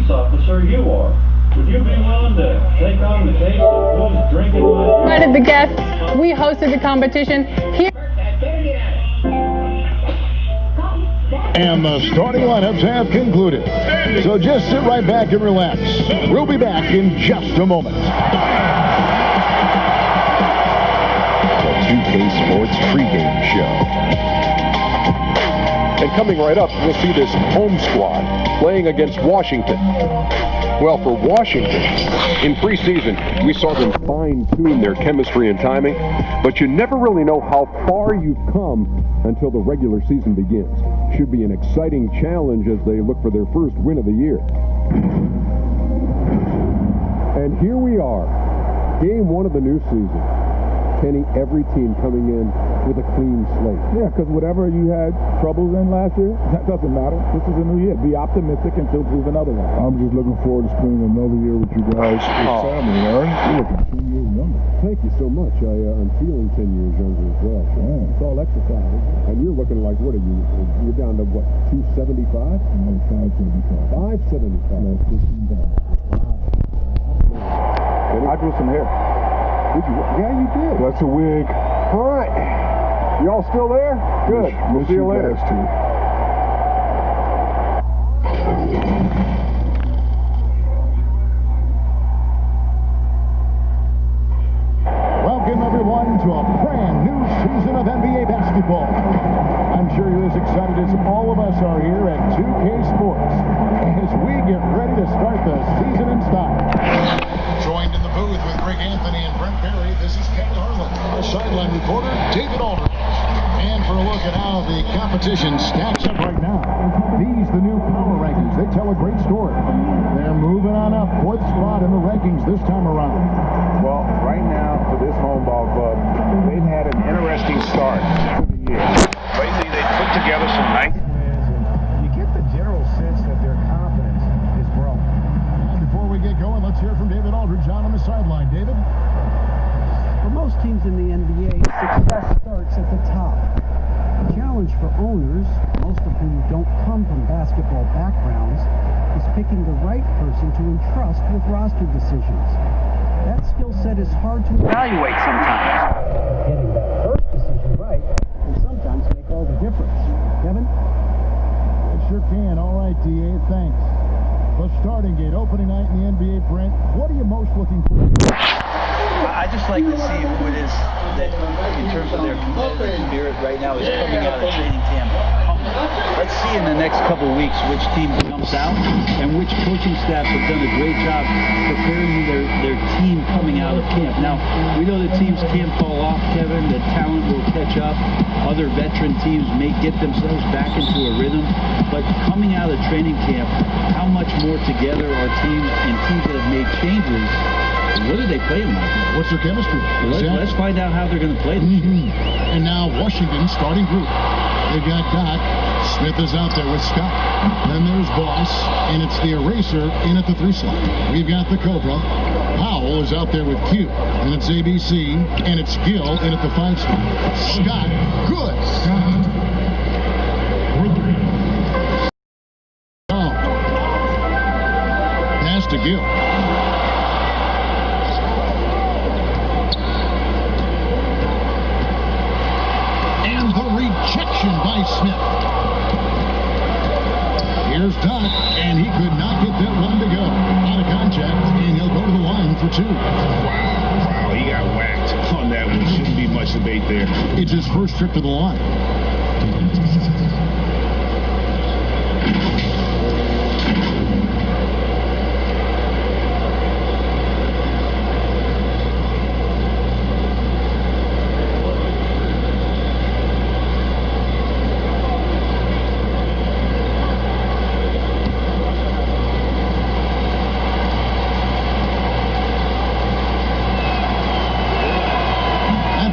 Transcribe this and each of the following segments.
police officer you are. Would you be willing to take on the case of who's drinking what? Invited the guests. We hosted the competition here. And the starting lineups have concluded. So just sit right back and relax. We'll be back in just a moment. The 2K Sports pregame show. And coming right up, we'll see this home squad playing against Washington. Well, for Washington, in preseason, we saw them fine-tune their chemistry and timing, but you never really know how far you've come until the regular season begins. Should be an exciting challenge as they look for their first win of the year. And here we are, game one of the new season. Kenny, every team coming in with a clean slate. Yeah, because whatever you had troubles in last year, that doesn't matter. This is a new year. Be optimistic until proven otherwise. I'm just looking forward to spending another year with you guys. Family, Aaron. You're looking 2 years younger. Thank you so much. I'm feeling 10 years younger as well. Yeah, it's all exercise. And you're looking like, what are you? You're down to what, 275? I'm 575. 575. No, 15 down. I drew some hair. Did you? Yeah, you did. That's a wig. All right. Y'all still there? Good. We'll see you later. Welcome, everyone, to a brand new season of NBA basketball. I'm sure you're as excited as all of us are here at 2K Sports as we get ready to start the season in style. Joined in the booth with Greg Anthony and Brent Berry, this is Ken Harlan, our sideline reporter, David Aldridge. And for a look at how the competition stacks up right now, these, the new power rankings, they tell a great story. They're moving on up, 4th spot in the rankings this time around. Well, right now, for this home ball club, they've had an interesting start to the year. Lately, they've put together some nice wins, and you get the general sense that their confidence is growing. And before we get going, let's hear from David Aldridge on the sideline. David? For most teams in the NBA, success starts at the top. The challenge for owners, most of whom don't come from basketball backgrounds, is picking the right person to entrust with roster decisions. That skill set is hard to evaluate sometimes. Getting that first decision right can sometimes make all the difference. Kevin? It sure can. All right, DA, thanks. The starting gate, opening night in the NBA, Brent. What are you most looking for? I just like to see who it is that, in terms of their competitive spirit right now, is coming out of training camp. Let's see in the next couple of weeks which team jumps out and which coaching staffs have done a great job preparing their team coming out of camp. Now, we know that teams can't fall off, Kevin. The talent will catch up. Other veteran teams may get themselves back into a rhythm. But coming out of training camp, how much more together are teams and teams that have made changes? What are they playing like? What's their chemistry? Let's find out how they're going to play this year. And now Washington starting group. They've got Doc. Smith is out there with Scott. Then there's Boss, and it's the Eraser in at the 3 slot. We've got the Cobra. Powell is out there with Q, and it's ABC, and it's Gill in at the 5 slot. Scott, good. Scott. Oh. Pass to Gill. Rejection by Smith. Here's Doc, and he could not get that one to go. Out of contact, and he'll go to the line for 2. Wow, he got whacked on that one. Shouldn't be much debate there. It's his first trip to the line.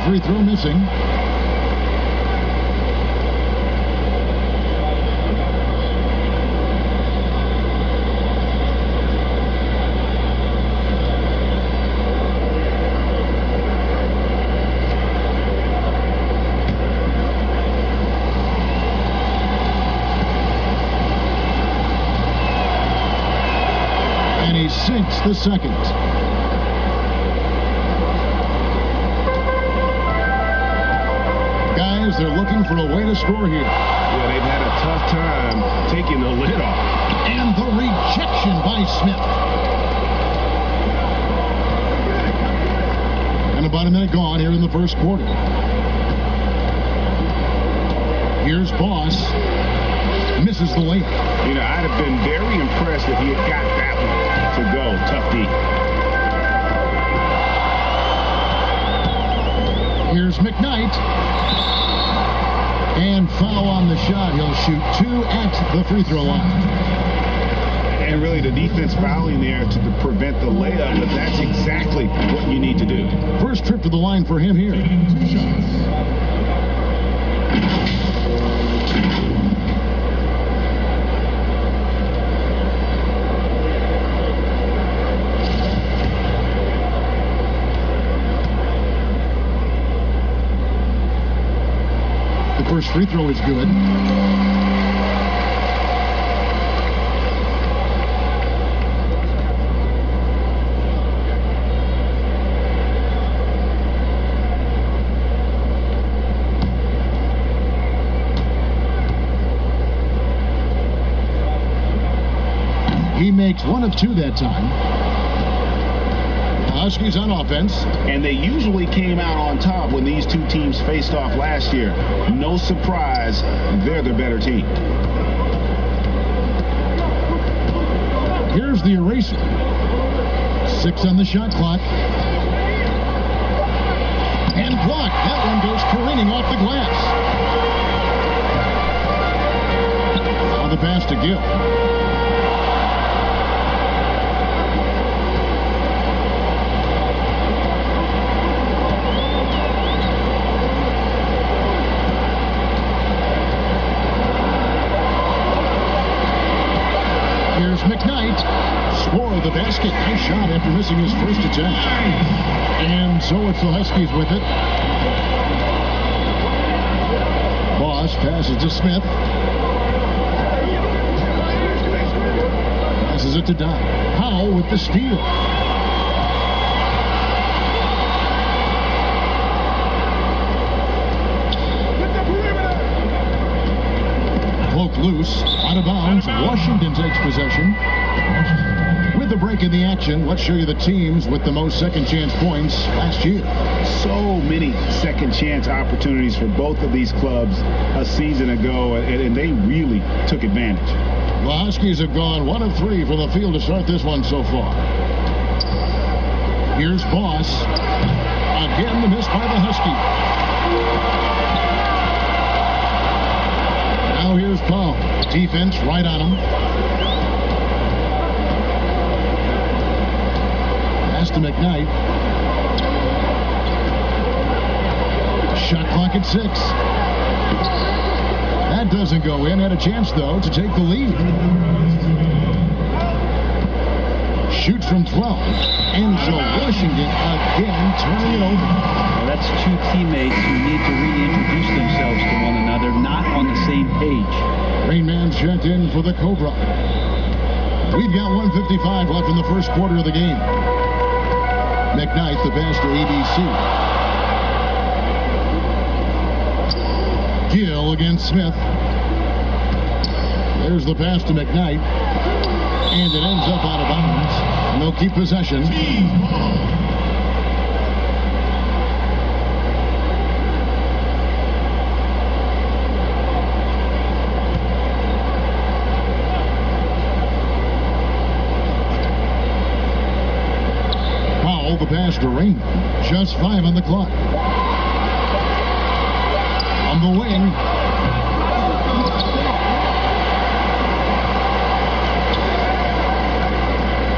Free throw missing. sinks the second. Guys, they're looking for a way to score here. Yeah, they've had a tough time taking the lid off. And the rejection by Smith. And about a minute gone here in the first quarter. Here's Boss. Misses the lane. You know, I'd have been very impressed if he had got that one to go. Tough D. Here's McKnight. And foul on the shot. He'll shoot 2 at the free throw line. And really the defense fouling there to prevent the layup, but that's exactly what you need to do. First trip to the line for him here. 2 shots. First free throw is good. He makes 1 of 2 that time. Huskies on offense. And they usually came out on top when these two teams faced off last year. No surprise, they're the better team. Here's the eraser. 6 on the shot clock. And blocked. That one goes careening off the glass. On the pass to Gill. McKnight scored the basket. Nice shot after missing his first attempt. And so it's the Huskies with it. Boss passes to Smith. Passes it to Dodd. Powell with the steal. Loose, out of bounds. Washington takes possession. With the break in the action, let's show you the teams with the most second chance points last year. So many second chance opportunities for both of these clubs a season ago, and they really took advantage. The Huskies have gone 1 of 3 from the field to start this one so far. Here's Boss. Again, the miss by the Huskies. Now here's Powell. Defense right on him. Pass to McKnight. Shot clock at 6. That doesn't go in. Had a chance, though, to take the lead. Shoots from 12. And so Washington again turning it over. Well, that's 2 teammates who need to reintroduce themselves to one another, not on the same page. Rainman checked in for the Cobra. We've got 1:55 left in the first quarter of the game. McKnight, the pass to ABC. Gill against Smith. There's the pass to McKnight. And it ends up out of bounds. And they'll keep possession. Powell, the pass to Rain. Just 5 on the clock. On the wing.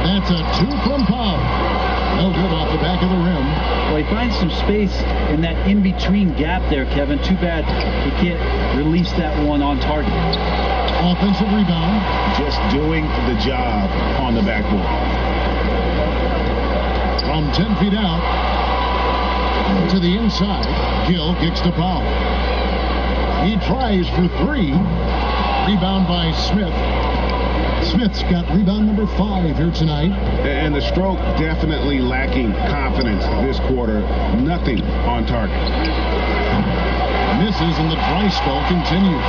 That's a 2 from Powell. No good off the back of the rim. Well, he finds some space in that in-between gap there, Kevin. Too bad he can't release that one on target. Offensive rebound. Just doing the job on the backboard. From 10 feet out to the inside. Gill kicks to Powell. He tries for 3. Rebound by Smith. Smith's got rebound number 5 here tonight. And the stroke definitely lacking confidence this quarter. Nothing on target. Misses and the dry spell continues.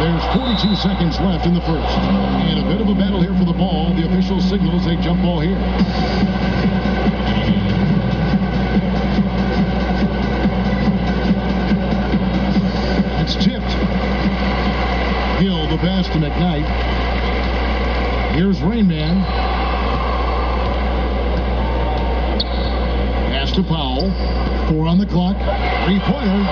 There's 42 seconds left in the first. And a bit of a battle here for the ball. The official signals a jump ball here. It's tipped. Hill the pass to McKnight. Here's Rainman. Pass to Powell. 4 on the clock. 3-pointer.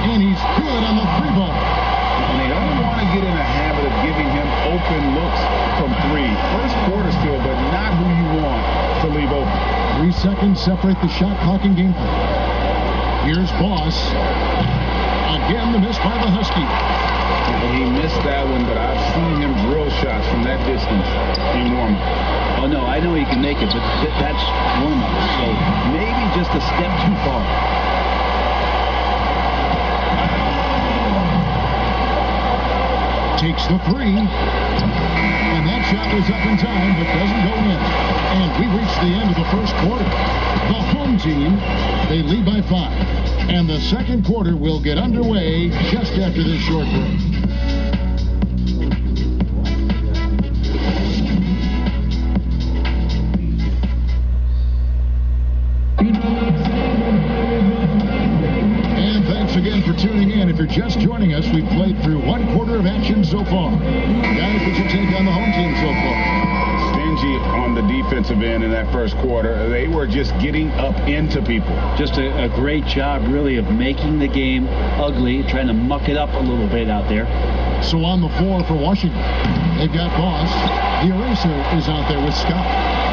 And he's good on the 3-ball. And they don't want to get in a habit of giving him open looks from 3. First quarter still, but not who you want to leave open. 3 seconds separate the shot clock and game clock. Here's Boss. Again, the miss by the Husky. He missed that one, but I've seen him drill shots from that distance in warm-up. Oh, no, I know he can make it, but that's warm-up. So maybe just a step too far. Takes the 3. And that shot was up in time, but doesn't go in. And we reach the end of the first quarter. The home team, they lead by 5. And the second quarter will get underway just after this short break. And thanks again for tuning in. If you're just joining us, we've played through 1 quarter of action so far. Guys, what's your take on the home team so far? Stingy on the defensive end in that first quarter. They were just getting up into people. Just a great job, really, of making the game ugly, trying to muck it up a little bit out there. So on the floor for Washington, they've got Boss. The eraser is out there with Scott.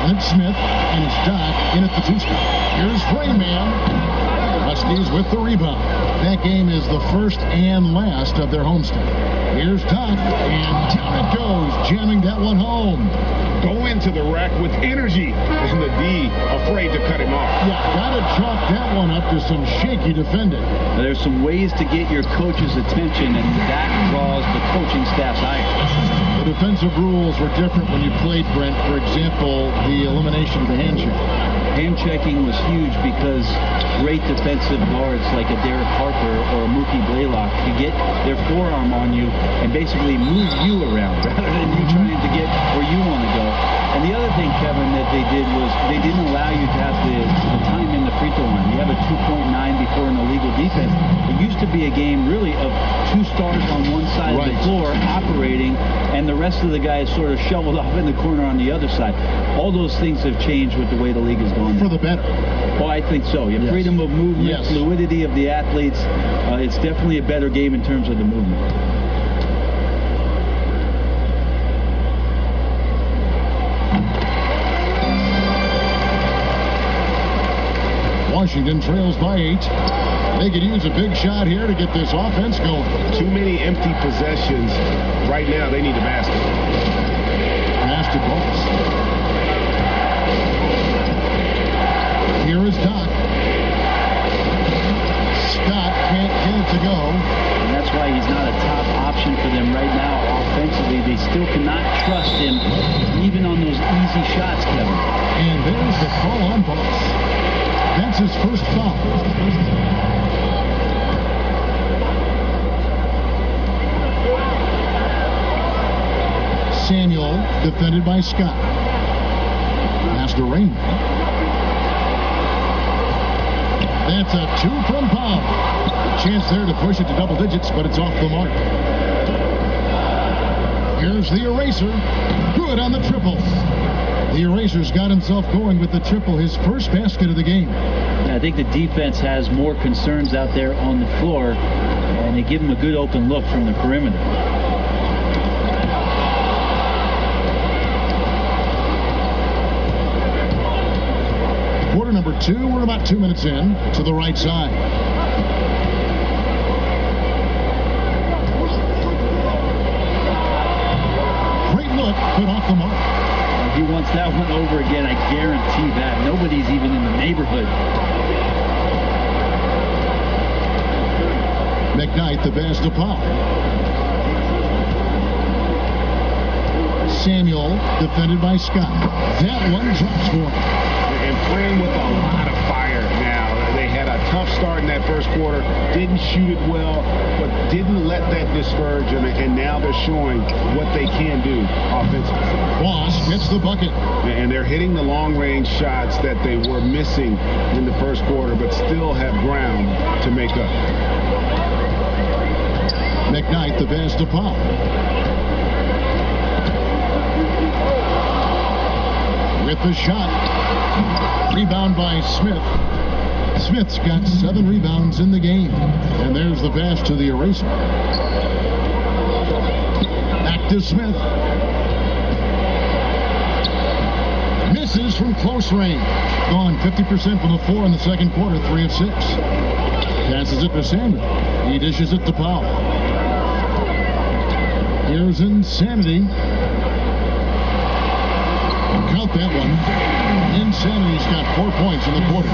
Lynch Smith and it's Doc in at the 2 spot. Here's Rayman. Huskies with the rebound. That game is the first and last of their homestand. Here's Doc, and down it goes, jamming that one home. Go into the rack with energy, and the D afraid to cut him off. Yeah, gotta chalk that one up to some shaky defending. There's some ways to get your coach's attention, and that draws the coaching staff's ire. The defensive rules were different when you played, Brent. For example, the elimination of the hand check. Hand checking was huge because great defensive guards like a Derek Harper or a Mookie Blaylock could get their forearm on you and basically move you around rather than you trying to get where you want to go. And the other thing, Kevin, that they did was they didn't allow you to have the time in the free throw line. You have a 2.9 before an illegal defense. It used to be a game really of 2 stars on one side of the floor operating, and the rest of the guys sort of shoveled off in the corner on the other side. All those things have changed with the way the league is going. For the better. Oh, I think so. You have freedom of movement, fluidity of the athletes. It's definitely a better game in terms of the movement. Washington trails by 8. They could use a big shot here to get this offense going. Too many empty possessions. Right now, they need a basket. Basketballs. Here is Doc. Scott can't get it to go. And that's why he's not a top option for them right now offensively. They still cannot trust him even on those easy shots, Kevin. And there's the call on Boss. That's his first foul. Samuel defended by Scott. Pass to Rainbow. That's a 2 from Powell. Chance there to push it to double digits, but it's off the mark. Here's the eraser. Good on the triple. The eraser's got himself going with the triple, his first basket of the game. I think the defense has more concerns out there on the floor, and they give him a good open look from the perimeter. Quarter number 2, we're about 2 minutes in to the right side. Great look, but off the mark. He wants that one over again, I guarantee that. Nobody's even in the neighborhood. McKnight, the pass to Powell. Samuel, defended by Scott. That one drops for him. And playing with a lot of fire now. They had a tough start in that first quarter. Didn't shoot it well, but didn't let that discourage them. And now they're showing what they can do offensively. Boss gets the bucket. And they're hitting the long-range shots that they were missing in the first quarter, but still have ground to make up. McKnight, the pass to Powell. With the shot. Rebound by Smith. Smith's got 7 rebounds in the game. And there's the pass to the eraser. Back to Smith. Misses from close range. Gone 50% from the floor in the second quarter, 3 of 6. Passes it to Samuel. He dishes it to Powell. Here's Insanity. Count that one. Insanity's got 4 points in the quarter.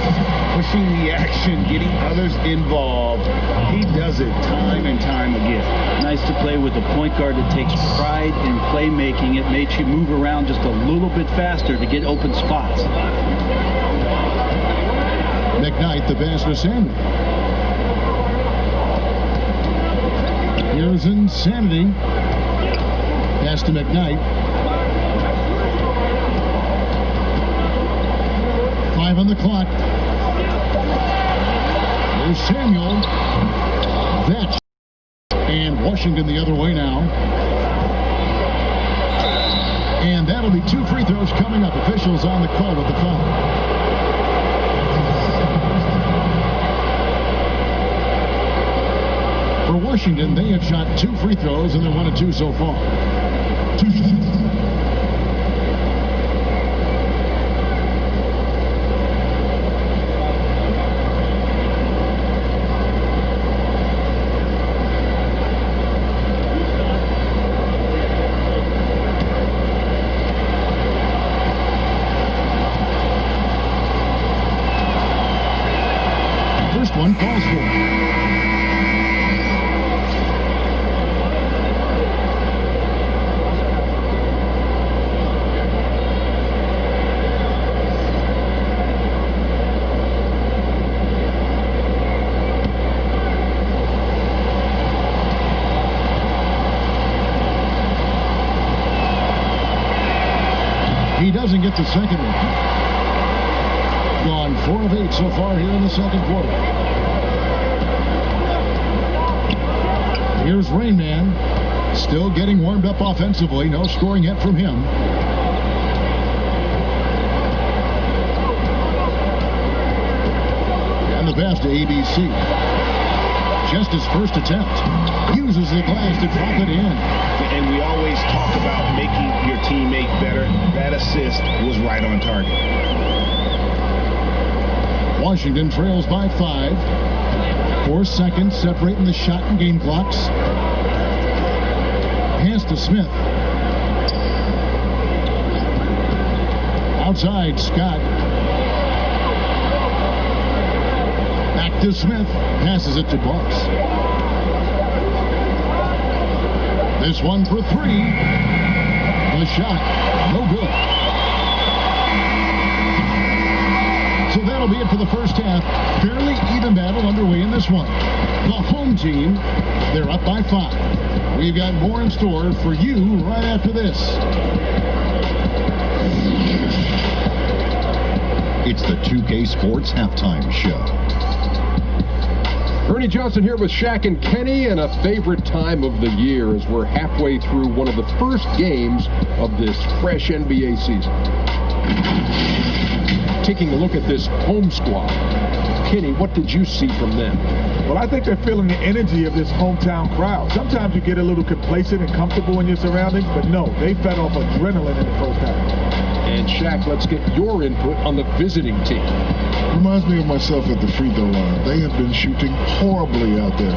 Pushing the action, getting others involved. He does it time and time again. Nice to play with a point guard that takes pride in playmaking. It makes you move around just a little bit faster to get open spots. McKnight, the pass to Samuel. Here's Insanity. Pass to McKnight. 5 on the clock. There's Samuel. That's and Washington the other way now. And that'll be 2 free throws coming up. Officials on the call with the foul. For Washington, they have shot 2 free throws and they're 1 of 2 so far. 2 shots. One calls for it. He doesn't get the second one. Gone 4 of 8 so far here in the second quarter. Here's Rain Man, still getting warmed up offensively. No scoring yet from him. And the pass to ABC. Just his first attempt. Uses the glass to drop it in. And we always talk about making your teammate better. That assist was right on target. Washington trails by 5. 4 seconds separating the shot and game clocks. Pass to Smith. Outside, Scott. Back to Smith. Passes it to Boss. This one for 3. The shot. No good. So that'll be it for the first half. Fairly even battle underway in this one. The home team, they're up by 5. We've got more in store for you right after this. It's the 2K Sports Halftime Show. Ernie Johnson here with Shaq and Kenny, and a favorite time of the year as we're halfway through one of the first games of this fresh NBA season. Taking a look at this home squad. Kenny, what did you see from them? Well, I think they're feeling the energy of this hometown crowd. Sometimes you get a little complacent and comfortable in your surroundings, but no, they fed off adrenaline in the first half. And Shaq, let's get your input on the visiting team. Reminds me of myself at the free throw line. They have been shooting horribly out there.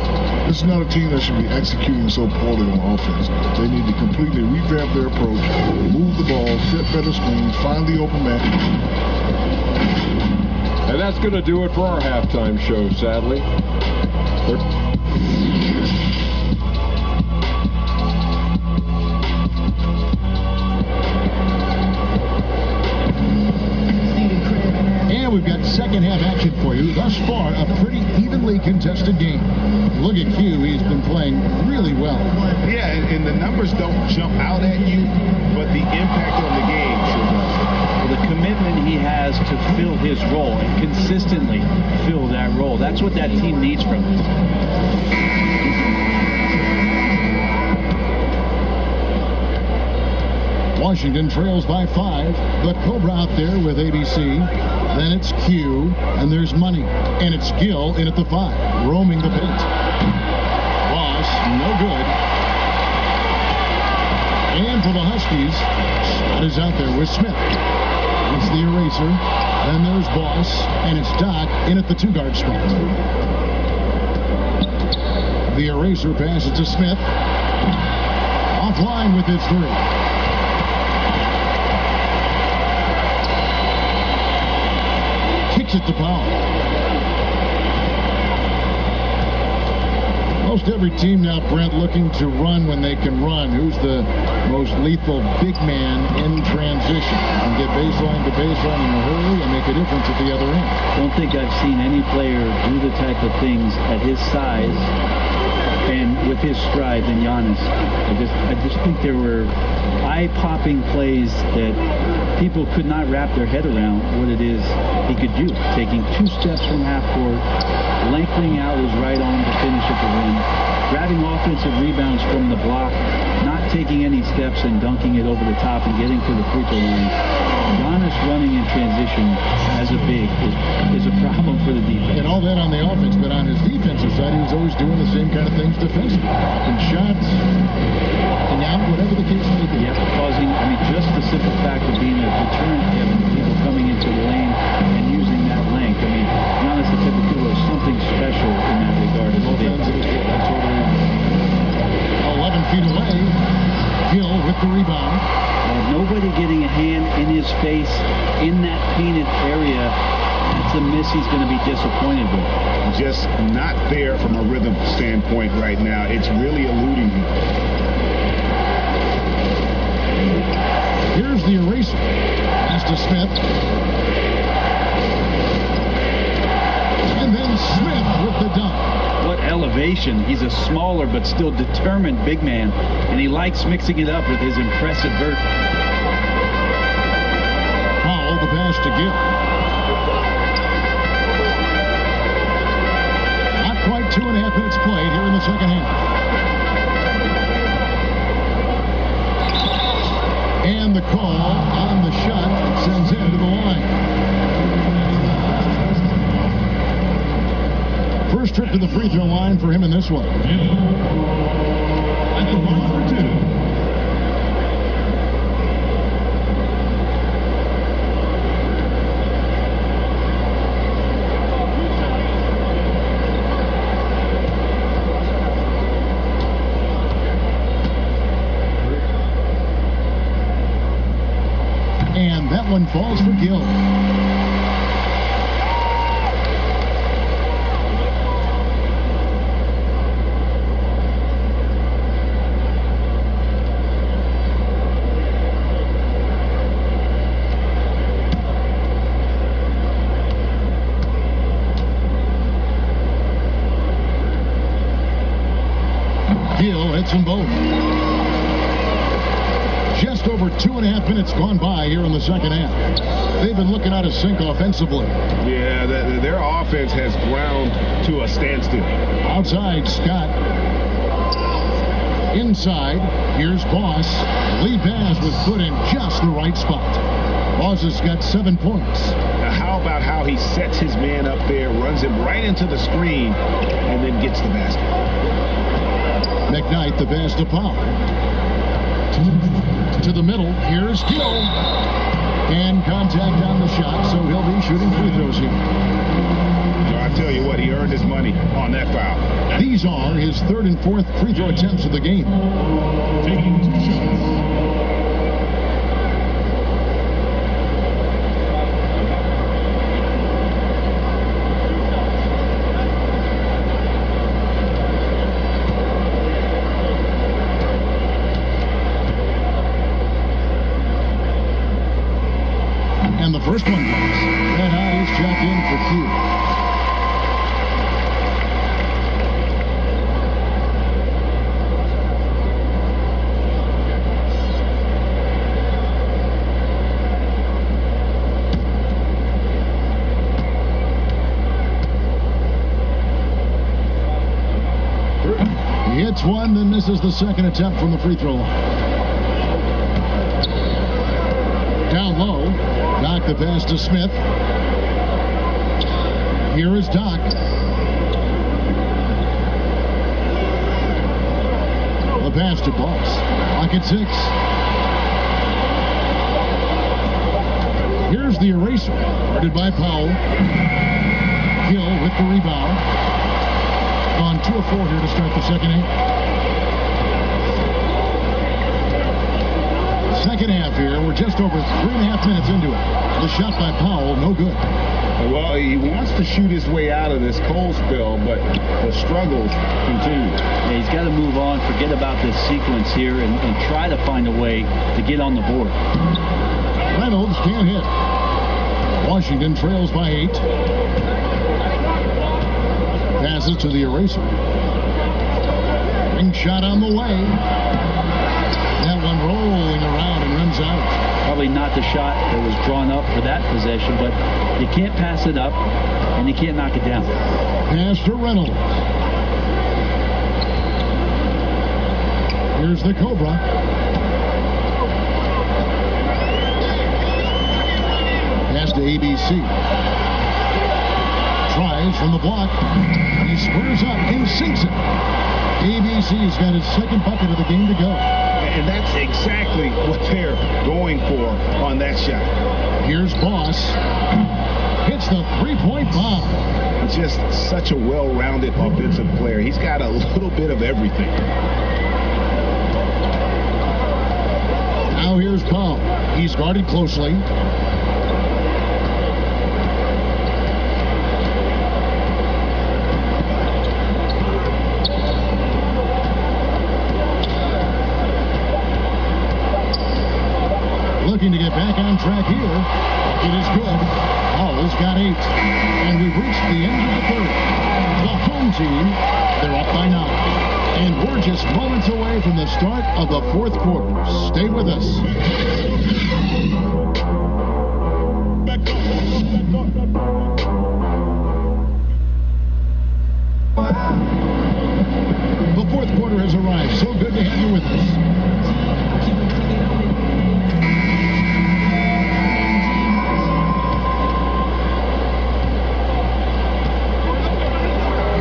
This is not a team that should be executing so poorly on offense. They need to completely revamp their approach, move the ball, set better screens, find the open man. And that's going to do it for our halftime show, sadly. contested game. Look at Q. He's been playing really well. Yeah, and the numbers don't jump out at you, but the impact on the game sure does. Well, the commitment he has to fill his role and consistently fill that role, that's what that team needs from him. Washington trails by 5. The Cobra out there with ABC. Then it's Q, and there's Money. And it's Gill in at the 5, roaming the paint. Ross, no good. And for the Huskies, Scott is out there with Smith. It's the eraser. Then there's Boss, and it's Doc in at the 2-guard spot. The eraser passes to Smith. Offline with his 3. Kicks it to Powell. Most every team now, Brent, looking to run when they can run. Who's the most lethal big man in transition? And get baseline to baseline in a hurry and make a difference at the other end. Don't think I've seen any player do the type of things at his size and with his stride than Giannis. I just think there were eye-popping plays that people could not wrap their head around what it is he could do. Taking 2 steps from half court, lengthening out his right arm to finish at the rim, grabbing offensive rebounds from the block, not taking any steps and dunking it over the top and getting to the free throw line. Giannis running in transition as a big is a problem for the defense. And all that on the offense, but on his defensive side, he was always doing the same kind of things defensively. And shots, and out, whatever the case may be. Yeah, causing, just the simple fact of being a deterrent, Kevin, to people coming into the lane and using that length. Giannis Antetokounmpo is something special in that regard. As That's totally 11 feet away. Gill with the rebound. Nobody getting a hand in his face in that painted area. That's a miss he's going to be disappointed with. Just not there from a rhythm standpoint right now. It's really eluding him. Here's the eraser. Pass to Smith. And then Smith with the dunk. What elevation. He's a smaller but still determined big man, and he likes mixing it up with his impressive vert. Powell, the pass to Gill. Not quite 2.5 minutes played here in the second half. And the call on the shot sends him to the line. First trip to the free throw line for him in this one. And the line for 2. And that one falls for Gill. Gill hits them both. Just over 2.5 minutes gone by here in the second half. They've been looking out of sync offensively. Yeah, their offense has ground to a standstill. Outside, Scott. Inside, here's Boss. Lead pass was put in just the right spot. Boss has got 7 points. Now, how about how he sets his man up there, runs him right into the screen, and then gets the basket. McKnight, the pass to Powell. To the middle, here's Gill. And contact on the shot, so he'll be shooting free throws here. So I tell you what, he earned his money on that foul. These are his 3rd and 4th free throw attempts of the game. Taking 2 shots. And the first one goes. Red Hot is checked in for Q. He hits one, then misses the second attempt from the free throw line. Down low, Doc the pass to Smith. Here is Doc. The pass to Boss. Clock at 6. Here's the eraser, guarded by Powell. Hill with the rebound. On 2 of 4 here to start the second half. Second half here, we're just over 3.5 minutes into it. The shot by Powell, no good. Well, he wants to shoot his way out of this cold spell, but the struggles continue. Yeah, he's got to move on, forget about this sequence here, and try to find a way to get on the board. Reynolds can't hit. Washington trails by 8. Passes to the eraser. Ring shot on the way. That one rolling around and runs out. Probably not the shot that was drawn up for that possession, but you can't pass it up, and you can't knock it down. Pass to Reynolds. Here's the Cobra. Pass to ABC. Tries from the block. He spurs up and sinks it. ABC's got his second bucket of the game to go. And that's exactly what they're going for on that shot. Here's Boss. Hits the three-point bomb. Just such a well-rounded offensive player. He's got a little bit of everything. Now here's Powell. He's guarded closely. Looking to get back on track here. It is good. Powell's got 8. And we've reached the end of the third. The home team, they're up by 9. And we're just moments away from the start of the fourth quarter. Stay with us. The fourth quarter has arrived. So good to have you with us.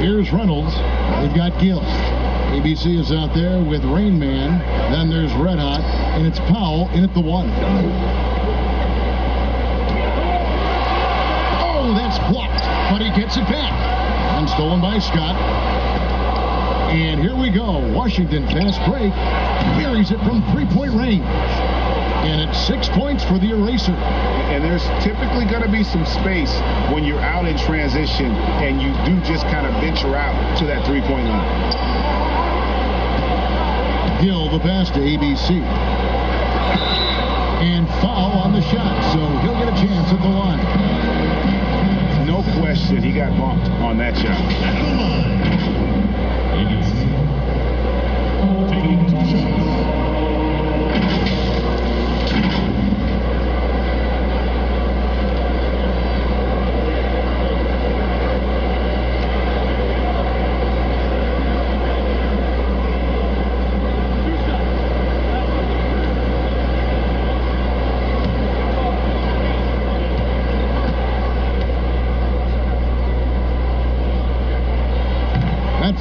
Here's Reynolds. They've got Gill. ABC is out there with Rain Man. Then there's Red Hot. And it's Powell in at the 1. Oh, that's blocked. But he gets it back. And stolen by Scott. And here we go. Washington fast break. Buries it from 3-point range. And it's 6 points for the eraser. And there's typically going to be some space when you're out in transition and you do just kind of venture out to that 3-point line. Gill the pass to ABC. And foul on the shot, so he'll get a chance at the line. No question he got bumped on that shot.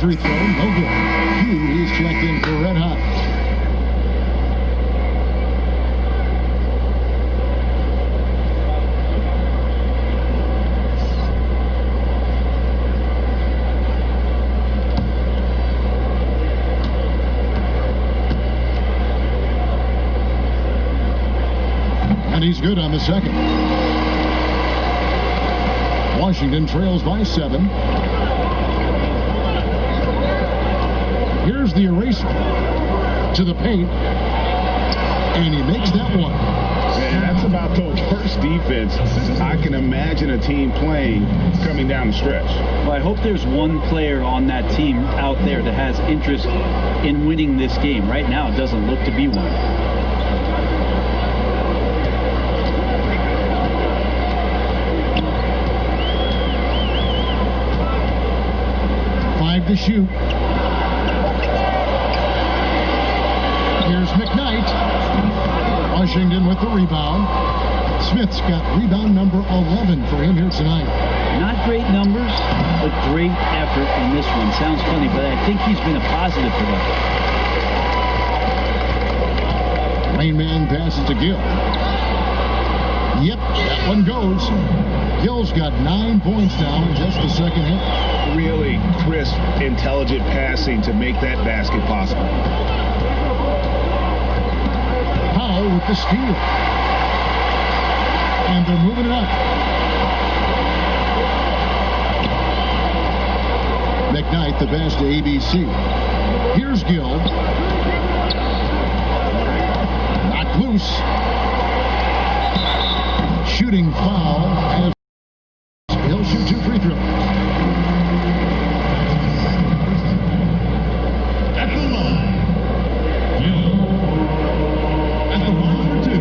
Free throw, no good. Hugh, he's checked in for Red Hot. And he's good on the second. Washington trails by 7. Here's the eraser to the paint, and he makes that one. And that's about the worst defense I can imagine a team playing coming down the stretch. Well, I hope there's one player on that team out there that has interest in winning this game. Right now, it doesn't look to be one. To shoot. Washington with the rebound. Smith's got rebound number 11 for him here tonight. Not great numbers, but great effort in this one. Sounds funny, but I think he's been a positive for them. Rain Man passes to Gill. Yep, that one goes. Gill's got 9 points now in just the second half. Really crisp, intelligent passing to make that basket possible. Powell with the steal. And they're moving it up. McKnight, the pass to ABC. Here's Gill. Knocked loose. Shooting foul as he'll shoot 2 free throws. At the line, Gill. At the line for 2.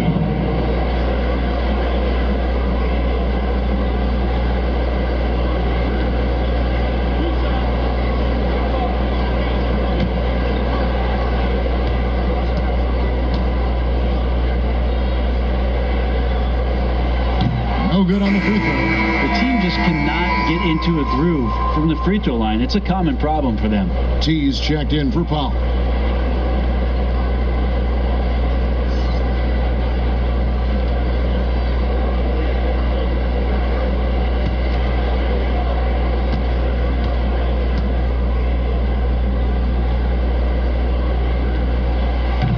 No good on the free throw. The team just cannot get into a groove from the free throw line. It's a common problem for them. T's checked in for Powell.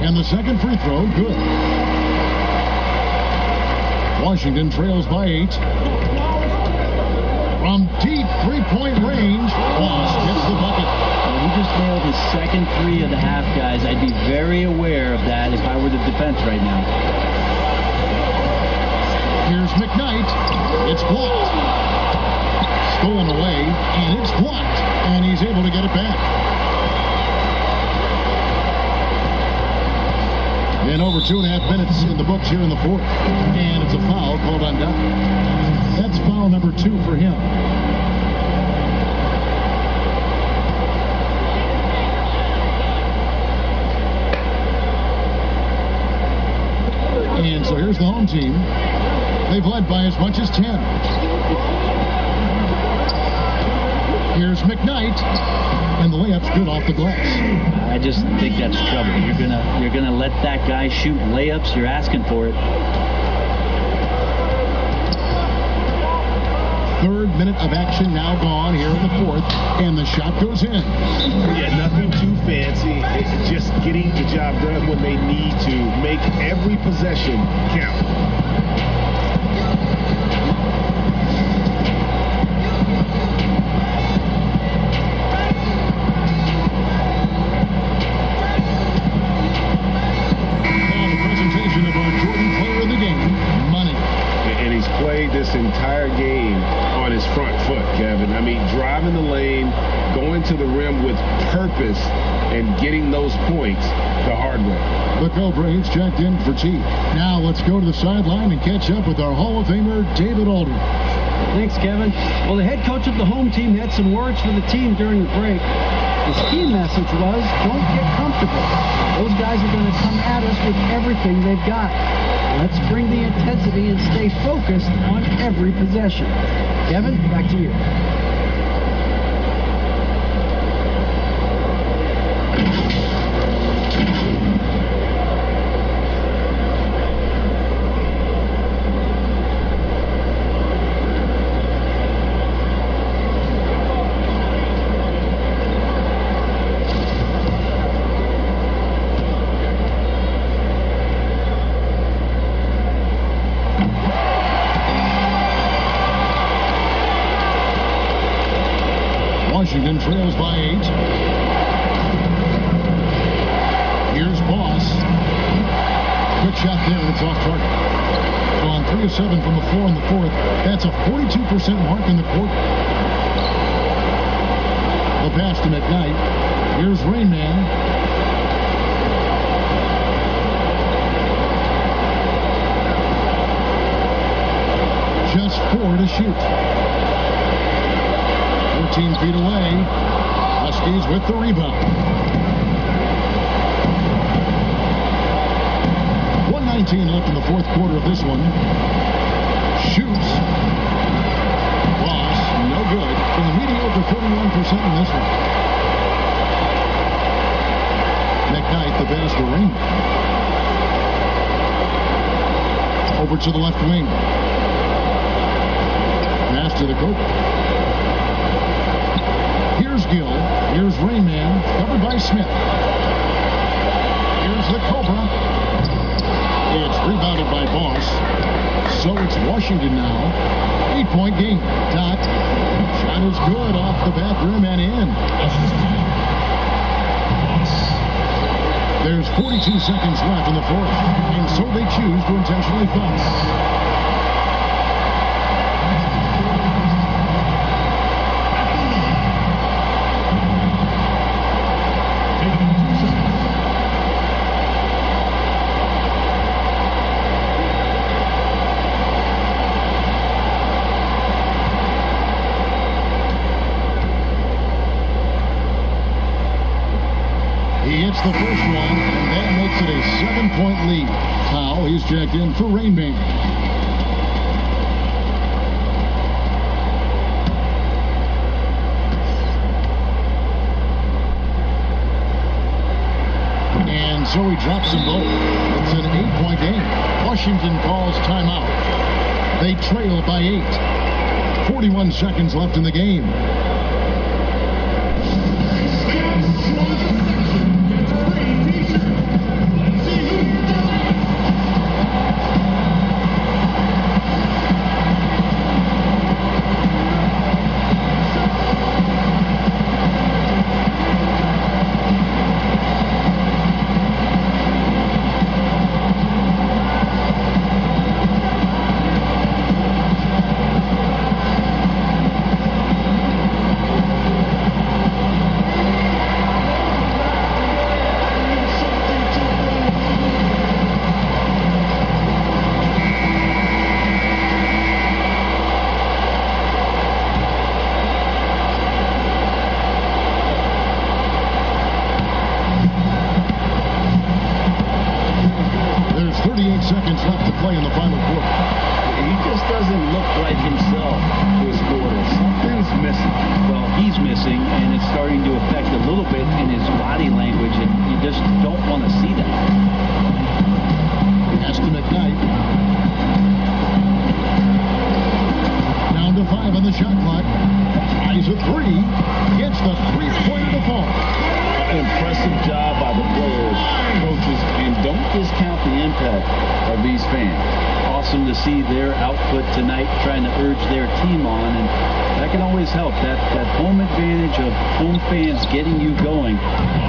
And the second free throw, good. Washington trails by 8. From deep three-point range, Boss gets the bucket. He just nailed his second 3 of the half, guys. I'd be very aware of that if I were the defense right now. Here's McKnight. It's blocked. Stolen away, and it's blocked. And he's able to get it back. And over 2.5 minutes in the books here in the fourth. And it's a foul called on Doc. That's foul number 2 for him. And so here's the home team. They've led by as much as 10. Here's McKnight. And the layup's good off the glass. I just think that's trouble. You're gonna let that guy shoot layups. You're asking for it. 3rd minute of action now gone here in the fourth, and the shot goes in. Yeah, nothing too fancy. It's just getting the job done when they need to. Make every possession count. This entire game on his front foot, Kevin. I mean, driving the lane, going to the rim with purpose, and getting those points the hard way. The Cobras checked in for T. Now let's go to the sideline and catch up with our Hall of Famer, David Aldridge. Thanks, Kevin. Well, the head coach of the home team had some words for the team during the break. His key message was, don't get comfortable. Those guys are going to come at us with everything they've got. Let's bring the intensity and stay focused on every possession. Kevin, back to you. Washington trails by 8. Here's Boss. Good shot there, and it's off target. So on 3 of 7 from the floor in the fourth, that's a 42% mark in the quarter. The pass to McKnight. Here's Rain Man. Just 4 to shoot. 14 feet away. Huskies with the rebound. 1:19 left in the the fourth quarter of this one. Shoots. Boss, no good. From the mediocre 41% in this one. McKnight, the pass to Ring. Over to the left wing. Pass to the Cobra. Here's Gill. Here's Rayman. Covered by Smith. Here's the Cobra. It's rebounded by Boss. So it's Washington now. 8-point game. Dot. Shot is good off the back rim and in. There's 42 seconds left in the fourth. And so they choose to intentionally foul. He hits the first one, and that makes it a 7-point lead. Powell, he's checked in for Rain Man. And so he drops them both. It's an 8-point game. Washington calls timeout. They trail by 8. 41 seconds left in the game. Seconds left to play in the final quarter. He just doesn't look like himself this quarter. Something's missing. Well, he's missing, and it's starting to affect a little bit in his body language, and you just don't want to see that. That's to McKnight. Down to 5 on the shot clock. Eyes a 3. Gets the three-pointer to fall. An impressive job by the players, coaches, and don't discount the impact of these fans. Awesome to see their output tonight, trying to urge their team on, and that can always help. That home advantage of home fans getting you going,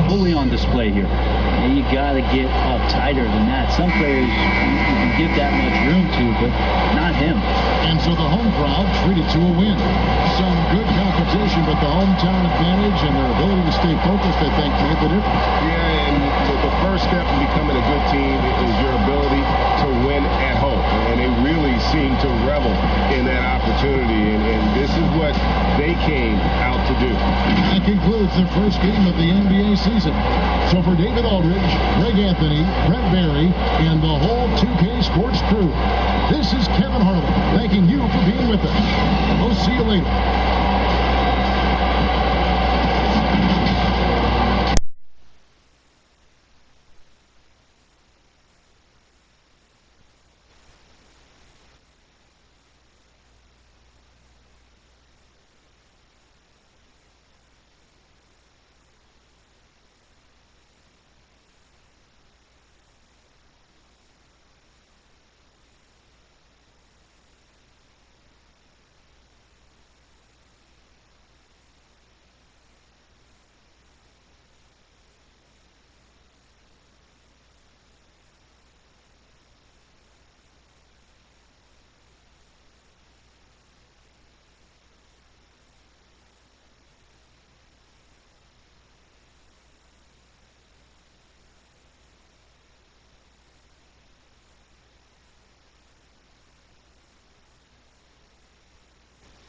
fully on display here. And you got to get up tighter than that. Some players you can give that much room to, but not him. And so the home crowd treated to a win. Some good competition, but the hometown advantage and their ability to stay focused, I think, made the difference. Yeah, and the first step in becoming a good team is your ability to win at home. And they really seem to revel in that opportunity, and this is what they came out to do. That concludes the first game of the NBA season. So for David Aldridge, Greg Anthony, Brett Barry, and the whole 2K Sports crew, this is Kevin Harlan thanking you for being with us. We'll see you later.